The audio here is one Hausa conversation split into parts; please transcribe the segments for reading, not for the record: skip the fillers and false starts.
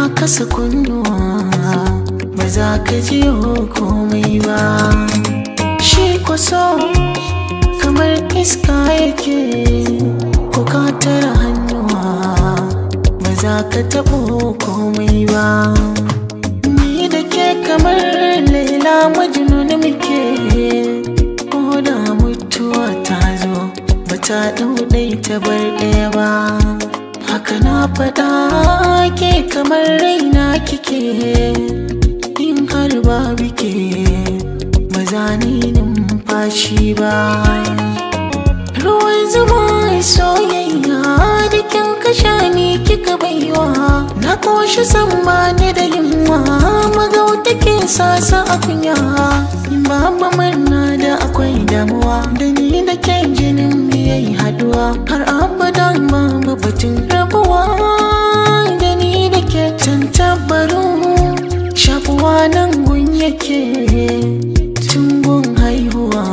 ka kasa kunnuwa ba za ka ji komai ba. Shi kwaso kamar iska yake, ko ka tara hannuwa ba za ka taɓo komai ba. Ni da ke kamar Laila Majnun muke, ko da mutuwa ta zo ba ta ɗauɗai ta bar ɗaya ba. Haka na faɗa ke kamar raina kike, in har ba bike ba za ni numfashi ba. Ruwan zuma soyayya da kin kasha ni kika baiwa, na koshi san ba ni da yunwa, magauta ke sasa a kunya. Babu murna da akwai damuwa, da ni da ke jinin yayi haduwa, har abadan babu batun rabuwa. Da ni da ke tantabaru shakuwa nan gun yake, tun gun haihuwa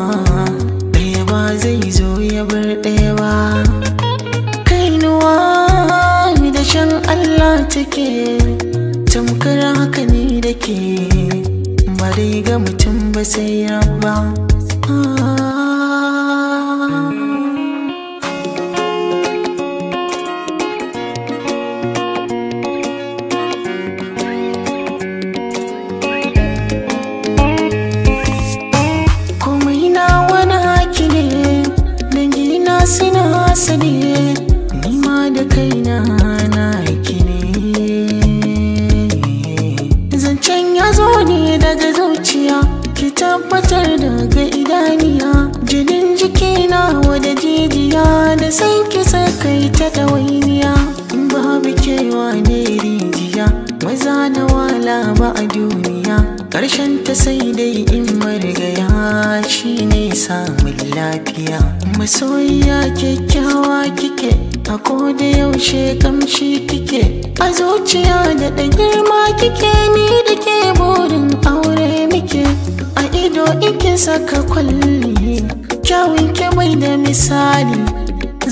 ɗaya ba zai zo ya bar ɗaya ba. Kainuwa da shan Allah take, tamkar haka ni da ke, ba dai ga mutum ba sai rabba. Suna sani nima da kaina na aiki ne, zancen ya zo ne daga zuciya, ki tabbatar daga idaniya. Jinin jikina wada jijiya, da san ki sakai ta ɗawainiya. Babu kewa ne rijiya, maza na wala ba a duniya, ƙarshen ta sai dai in marigaya, shi ne samun lafiya. Masoyiya kyakkyawa kike, a koda yaushe kamshi kike, a zuciya da ɗan girma kike. Ni da ke burin aure muke, a ido ike saka kwalli, kyawun ke bai da misali.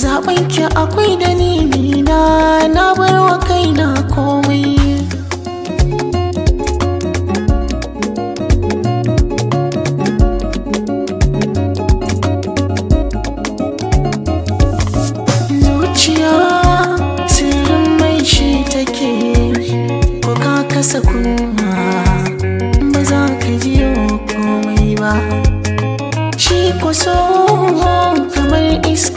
Zaɓen ki akwai dalili na bar wa kaina komai. Sirrin mai shi take, ko ka kasa kuma ba za ka ji komai ba. Shi kwaso kamar iska